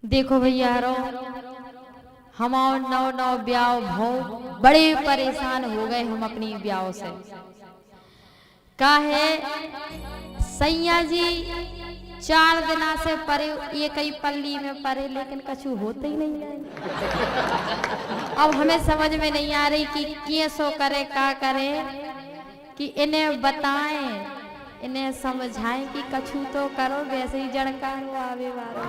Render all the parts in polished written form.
देखो भैया हम नौ नौ ब्याह भौ बड़े परेशान हो गए हम अपनी ब्याह से। काहे सैया जी 4 दिना से परे ये कई पल्ली में परे लेकिन कछु होते ही नहीं है। अब हमें समझ में नहीं आ रही कि कैसो करे का करे कि इन्हें बताएं इन्हें समझाएं कि कछु तो करो वैसे ही जड़कारो आवे वाला।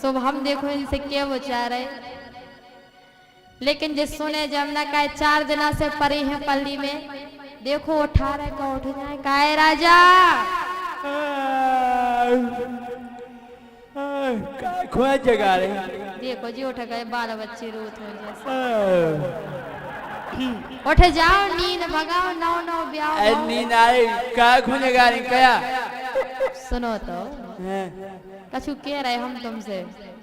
सो हम देखो इनसे क्या विचार है लेकिन जिस सुने जमना का 4 दिना से परे हैं पल्ली में। देखो 18 का उठ जाए काय राजा खोया जगा रहे देखो जी उठ गए बाल बच्चे रोत हो जैसे। उठ जाओ नींद भगाओ नौ नौ ब्याह नींद आए का खोने गा रही कया सुनो तो कछु कह रहे हम तुमसे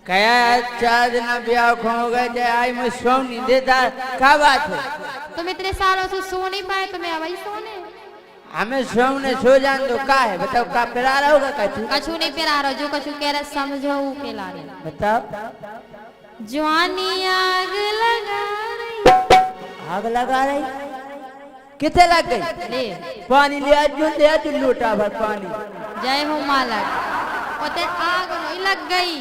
कया 4 दिन ब्याह खो गए जाए आई मैं सो नहीं देता क्या बात है। तुम इतने सालों से सो नहीं पाए तुम्हें अब सोने हमें सोने सो जान दो का है बताओ का पिला रहा होगा कछु कछु नहीं पिला रहा जो कछु कह रहे समझो वो के ला रहे बताओ। जवानी आग लगा रही आग लगा रही कितने लग गई ले पानी ले आज लोटा भर पानी जय हो मालक ओते आग नहीं लग गई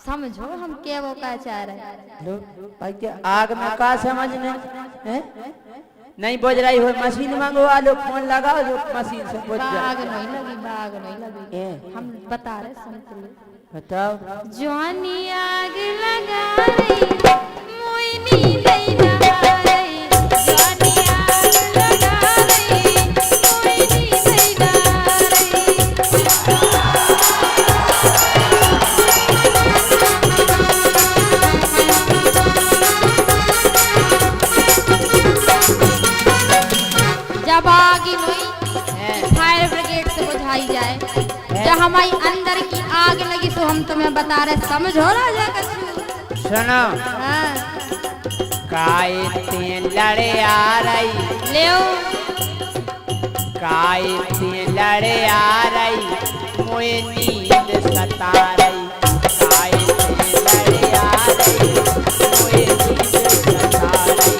समझो हम क्या वो का चाह रहे लो भाई क्या आग में का समझने हैं नहीं बोझ रही हो मशीन मंगवा लो फोन लगाओ जो मशीन से बोझ जाए। बाग नहीं लगी हम बता रहे सुन बताओ। जवानी आग लगा रही मोइनी नहीं लगा रही जवानी आग लगा रही मोइनी नहीं लगा रही। जब आग फायर ब्रिगेड से बुझाई जाए जब हमारी अंदर की आग लगी तो हम तुम्हें बता रहे समझो राजा कछु सुनो हाँ। काय तीन लड़े आ रही ले काय तीन लड़े आ रही मोए नींद सता रही काय तीन लड़े आ रही मोए नींद सता रही।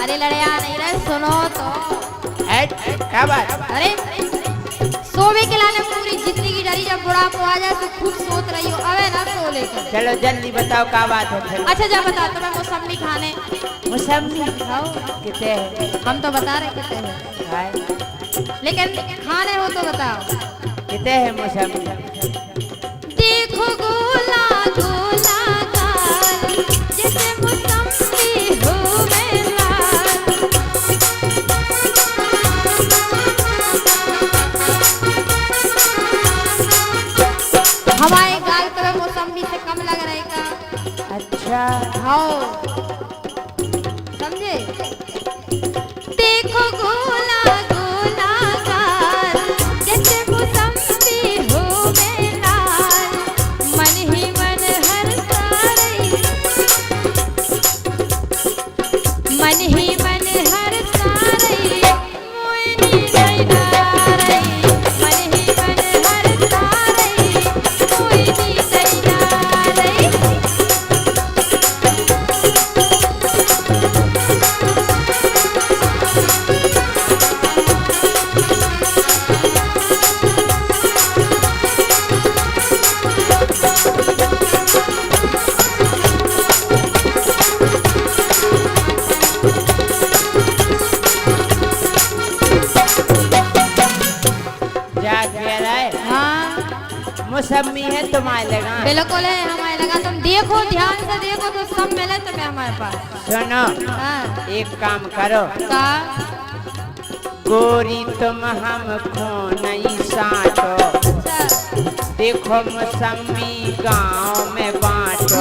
अरे लड़े आ नहीं रहे सुनो तो क्या बात। अरे सोवे के लाने पूरी जिंदगी डरी जब बुढ़ापा आ जाए तो खूब सोच रही हो अबे ना सो लेकर। चलो जल्दी बताओ क्या बात है। अच्छा जा बता तुम्हें मौसमी खाने मौसमी खाओ कितने है हम तो बता रहे कितने हैं लेकिन खाने हो तो बताओ कितने है मौसमी। देखो गोला गोला गाल जैसे मौसमी हो हमारे गाल तो मौसमी से कम लग रहे का। अच्छा हाँ समझे। देखो गोला गोला गाल जैसे मौसमी हो लाल मन ही मन हर सारे मन ही मन हर सारे मोइनी नहीं ना रही मन ही मन हर सारे मोइनी नहीं ना रही। मौसमी है तुम्हारे लगा बिल्कुल है हमारे लगा तुम देखो ध्यान से देखो तो सब मिले तुम्हें हमारे पास। सुनो हाँ। एक काम करो का गोरी तुम हमको नहीं साटो देखो मौसमी गांव में बांटो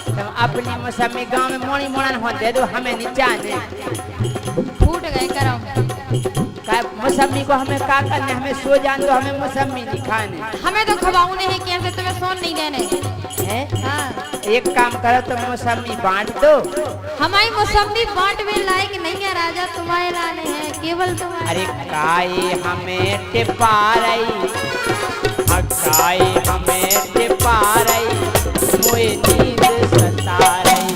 तुम अपनी मौसमी गांव में मोड़ी मोड़न हो दे दो हमें नीचा दे फूट गए करो मौसमी को हमें का करने, हमें सो जान दो, हमें मौसमी नहीं खाने। हमें तो खवाऊ नहीं कैसे तुम्हें सोन नहीं देने हैं? हाँ। एक काम करो तो मौसमी बांट दो। हमारी मौसमी बांट में लायक नहीं है राजा, तुम्हारे लाने हैं केवल तुम्हारे। अरे काई हमें टिपा रही, काई हमें टिपा रही, मोए नींद सता रही,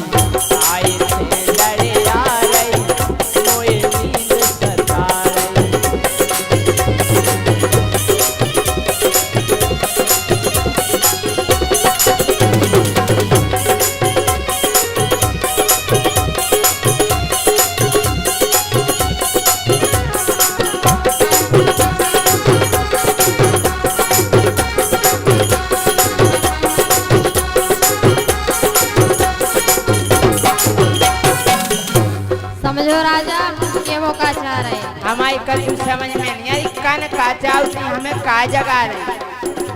काई से लड़े आ रही, मोए नींद सता रही। समझो राजा ये वो का चाह रहे हैं। हमारी कभी समझ में नहीं आई, कान का चाव नहीं, हमें का जगा रही।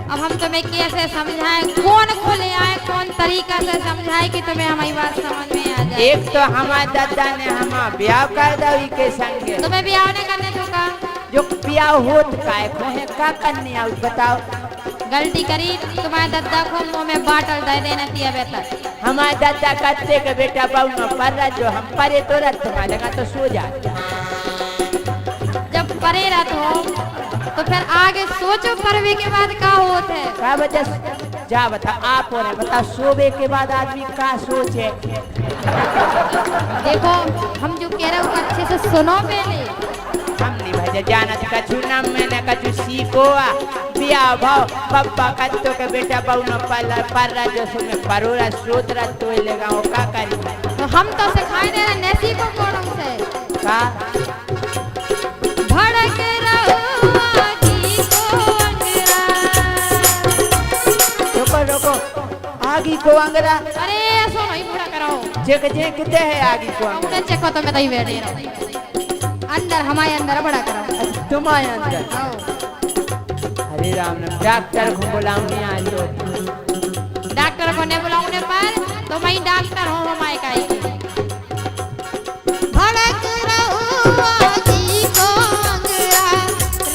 अब हम तुम्हें कैसे समझाएं, कौन को ले आए, कौन तरीका से समझाए कि तुम्हें हमारी बात समझ में आ जाए। एक तो हमारे दादा ने हम ब्याह कर दई के संगे, तुम्हें ब्याह नहीं करने तो का जो ब्याह होत काय को है का करने आओ बताओ। गलती करी तुम्हारे दादा को मुंह में बाटल दे देना दिया बेहतर। हमारे दादा कहते के बेटा बहु न पर रहा, जो हम परे तो रत तुम्हारे लगा तो सो जा। जब परे रहत हो तो फिर आगे सोचो परवे के बाद का होत है। का वजह जा बता आप और बता, सोवे के बाद आदमी का सोचे। देखो हम जो कह रहे हैं वो अच्छे से सुनो पहले। हम नहीं भजे जानत कछु नाम मैंने कछु सीखो बिया भाव पप्पा कत्तो के बेटा बहु न पर रहा, जो सुने परोरा सोतरा तो लेगा वो का करी। तो हम तो सिखाए दे रहे नैसी को कौन से का भड़क रहो आगी को अंगरा। रोको रोको आगी को अंगरा। अरे ऐसा नहीं भड़क रहो, जेक जेक दे है आगी को अंगरा। हमने चेको तो मैं तई बैठे रहो अंदर, हमारे अंदर भड़क रहो। तुम्हारे अंदर आओ। हरे राम नाम डॉक्टर को बुलाऊंगी आज। डॉक्टर को नहीं बुलाऊंगे पर तो मैं डॉक्टर हूँ हमारे का ही। भड़क रहो आगी को अंगरा,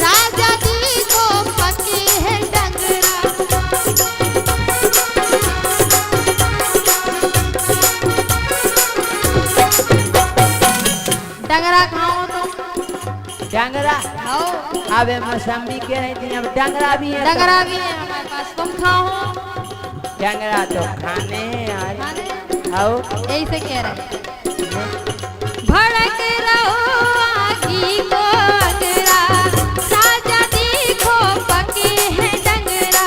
राजा जी को पकी है डंगरा। डंगरा खाओ तो डंगरा खाओ। अबे मौसमी कह रही थी, अब डंगरा भी है। डंगरा भी है हमारे पास, तुम खाओ। डंगरा तो खाने हैं यार। खाने आओ यही से कह रहे हैं। भड़क रहो आगी को अंगरा, राजा जी को पके है डंगरा।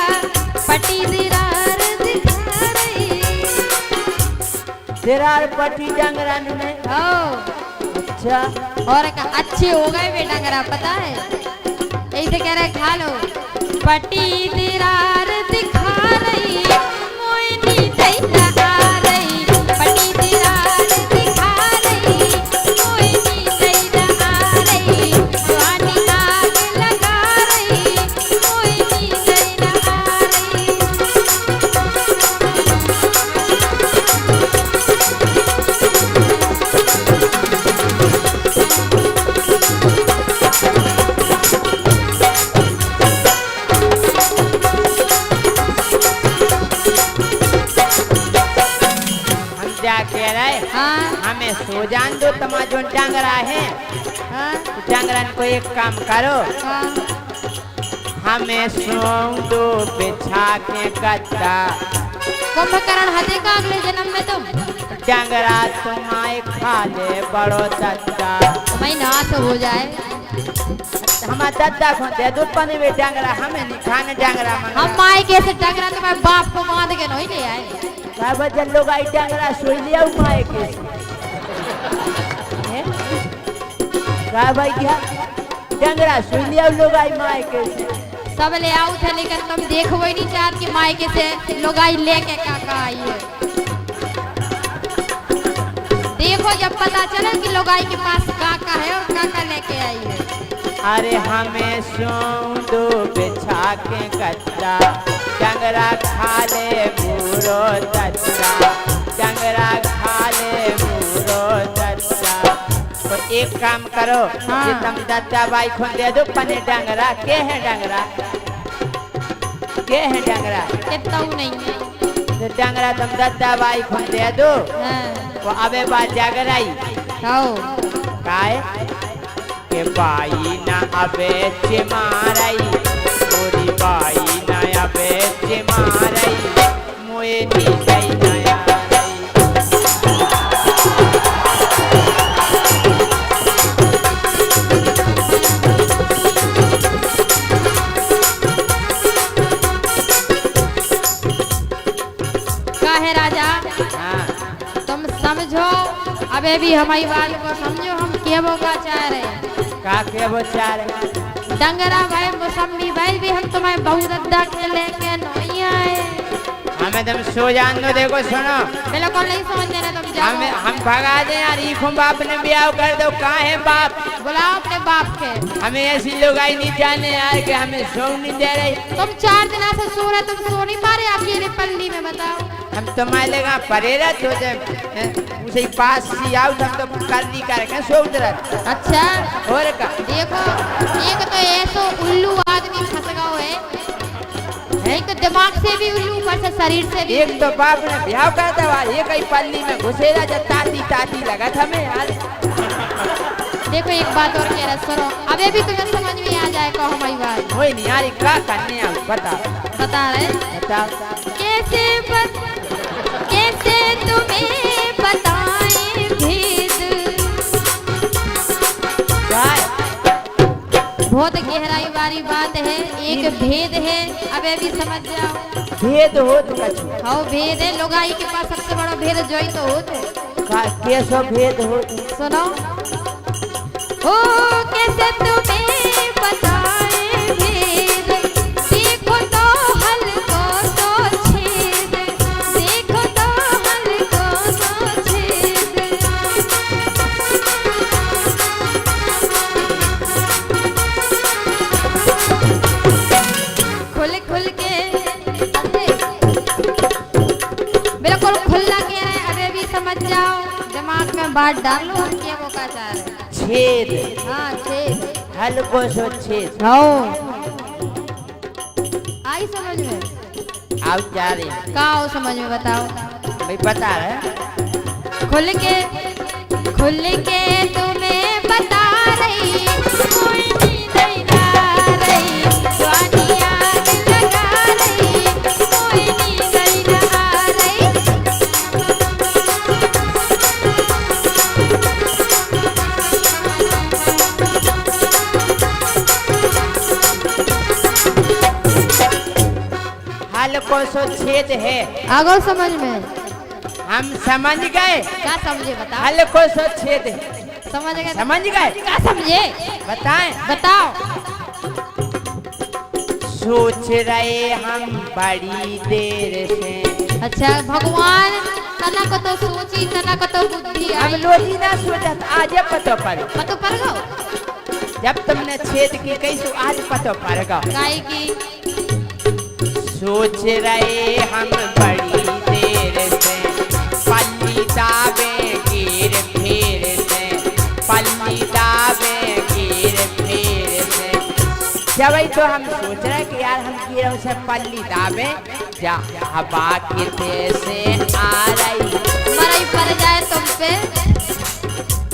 पटी दिरार दिखा रही। दिरार पटी डंगरा ने। अच्छा और अच्छे हो गए वे डंगरा, पता है यही से कह रहे खा लो। पटी दिरार दिखा रही, मोइनी दैना आ रही। पटी दिरार दिखा रही, मोइनी दैना आ रही। जवानी आग लगा रही, मोइनी दैना आ रही। कह रहे हाँ हमें सो जान दो, तमा जो डंगरा है। हाँ डंगरन को एक काम करो, हाँ। हमें सो दो बिछा के गद्दा। कुंभकर्ण हते का अगले जन्म में तुम डंगरा तुम्हारे खा ले बड़ो दद्दा। तुम्हारी नाश हो जाए। हमारा दद्दा को दे दो पने में डंगरा, हमें नहीं खाने डंगरा। हम माए कैसे डंगरा तुम्हारे बाप को बांध के नहीं ले आए। बजन लोग आई डंगरा सोई लिया माए के का भाई क्या डंगरा सोई लिया लोग आई माए के सब ले आओ थे, लेकिन तुम देखो ही नहीं चाहत कि माए के से लोग आई लेके काका आई है। देखो जब पता चले कि लोग आई के पास काका है और काका लेके आई है। अरे हमें सो दो बिछा के गद्दा, डंगरा खा ले बूढ़ो दद्दा। डंगरा खा ले बूढ़ो दद्दा। एक काम करो, हाँ। ये तुम दत्ता बाई को दे दो पने डंगरा। के है डंगरा? के है डंगरा? कितना नहीं है। तो डंगरा तुम दत्ता बाई को दे दो। हाँ। वो अबे बात जागराई आओ। काय के बाई ना अबे चिमाराई, मोरी बाई ना अबे चिमाराई, मोए नी गई नया का है राजा? हाँ। तुम समझो, अबे भी हमारी बात को समझो। हम केबो का चाह रहे का के वो चार डंगरा भाई मौसमी भाई भी हम तुम्हारे बहुत अड्डा के लेके नहीं आए। हमें तुम सो जान दो। देखो सुनो, बिल्कुल नहीं समझ देना तुम जाओ। हम भगा दे यार। इखो बाप ने ब्याह कर दो। कहाँ है बाप? बुलाओ अपने बाप के। हमें ऐसी लोग आई नहीं जाने यार कि हमें सो नहीं दे रही। तुम 4 दिन से सो रहे, तुम सो नहीं पा रहे अकेले पल्ली में, बताओ। हम तुम्हारे लगा परेरा तो उसे पास सी आओ हम तो कर नहीं करके सो उधर। अच्छा और का देखो, एक तो ऐसो उल्लू आदमी फंस गया है, एक तो दिमाग से भी उल्लू, ऊपर से शरीर से भी। एक तो बाप ने ब्याह कर दवा, ये कई पल्ली में घुसेरा जब ताती ताती लगा था हमें यार। देखो एक बात और कह रहा, सुनो, अबे भी तुम्हें समझ में आ जाएगा हमारी बात। वही नहीं यार, क्या करने आओ बता बता रहे बताओ। कैसे तुम्हें बताएं भेद, बहुत गहराई वाली बात है। एक भेद है, अबे भी समझ जाओ। भेद हो तो कछु हाँ भेद है, लोगाई के पास सबसे बड़ा भेद जो ही तो होते। कैसो भेद हो? सुनो, ओ कैसे तुम्हें बताएं भेद, देखो तो हल्को तो छेद, देखो तो हल्को तो छेद। खुल खुल के बिल्कुल खुला कह रहे, अबे भी समझ जाओ, दिमाग में बात डाल लो। हम क्या मौका चाह रहे हैं? छेद। हाँ छेद। हल्को सो छेद। आई समझ में? आओ जा रही का आओ समझ में, बताओ। भाई बता रहे खुल के तुम्हें बता रही, कोई नींद ना रही, जवानी आग लगा रही, कोई नींद ना रही। हल्को सो छेद है। आगो समझ में? हम समझ गए। क्या समझे बताओ? हल्को सो छेद है। समझ गए? समझ गए? क्या समझे? बताएं। बताओ। सोच रहे हम बड़ी देर से। अच्छा भगवान, तना को तो सोची, तना को तो बुद्धि हम आई। लोग ना सोचत आज पतो पर। पतो पर गो जब तुमने छेद की कैसो आज पतो पर गो। गाय की सोच रहे हम बड़ी देर से, पल्ली दावे गिर फिर से, पल्ली दावे गिर फिर से। जब तो हम सोच रहे कि यार हम गिरों से पल्ली दावे, जा हवा किते से आ रही, मरई पर जाए तुम पे।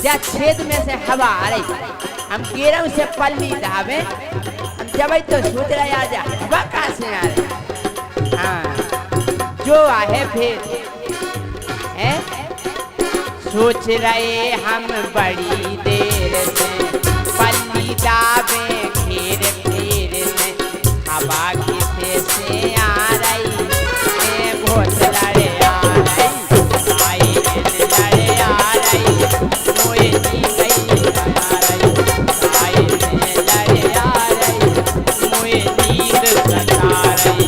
जा छेद में से हवा आ रही, हम गिरों से पल्ली दावे। हम जब तो सोच रहे यार जा हवा कहाँ से आ रही। हाँ जो आहे फिर है। सोच रहे हम बड़ी देर से, पल्ली दावे फिर से, हवा किसे से आ रही, बहुत लड़े आ रही, आई लड़े आ रही, मोए नी गई आ रही, आई लड़े आ रही, मोए नींद सता रही।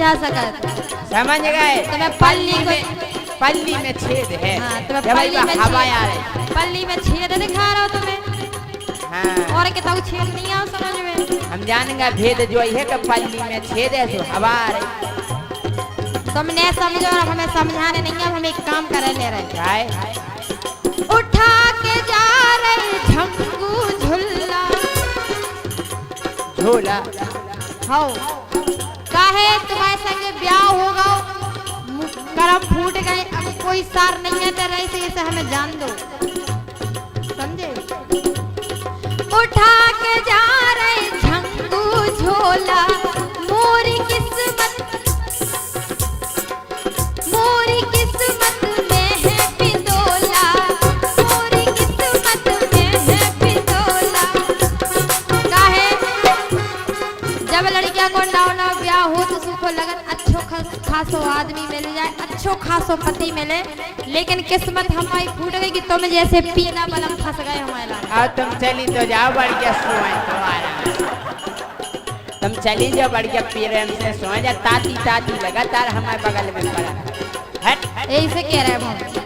समझा सकत। समझ गए? तुम्हें पल्ली में छेद है। हाँ, तुम्हें जब पल्ली में हवा आ छेद, रही। पल्ली में छेद दिखा रहा हो तुम्हें। हाँ। और कितना छेद नहीं आओ समझ में। हम जानेंगे भेद जो है कि पल्ली में छेद है तो हवा आ रही। तुमने समझो और हमें समझाने नहीं है, हम एक काम कर ले रहे। क्या है? उठा के जा रहे झंगू झुल्ला। झोला। हो काहे तुम्हारे संगे ब्याह होगा, करम फूट गए, अब कोई सार नहीं है तेरे से हमें जान दो, समझे। उठा के जा रहे झंगू झोला, मोरी किस्मत में है पिंडोला, मोरी किस्मत में है पिंडोला। काहे जब लड़कियां को नाव ब्याह हो तो सुखो लगन अच्छो खासो आदमी मिल जाए, अच्छो खासो पति मिले, लेकिन किस्मत हमारी फूट गई कि तुम जैसे पीना बलम फंस गए हमारे लाल। अब तुम चली तो जाओ बढ़िया सोए तुम्हारा। तुम चली जाओ बढ़िया प्रेम से सोए जा, ताती ताती लगातार हमारे बगल में पड़ा। हट यही से कह रहे हैं हम।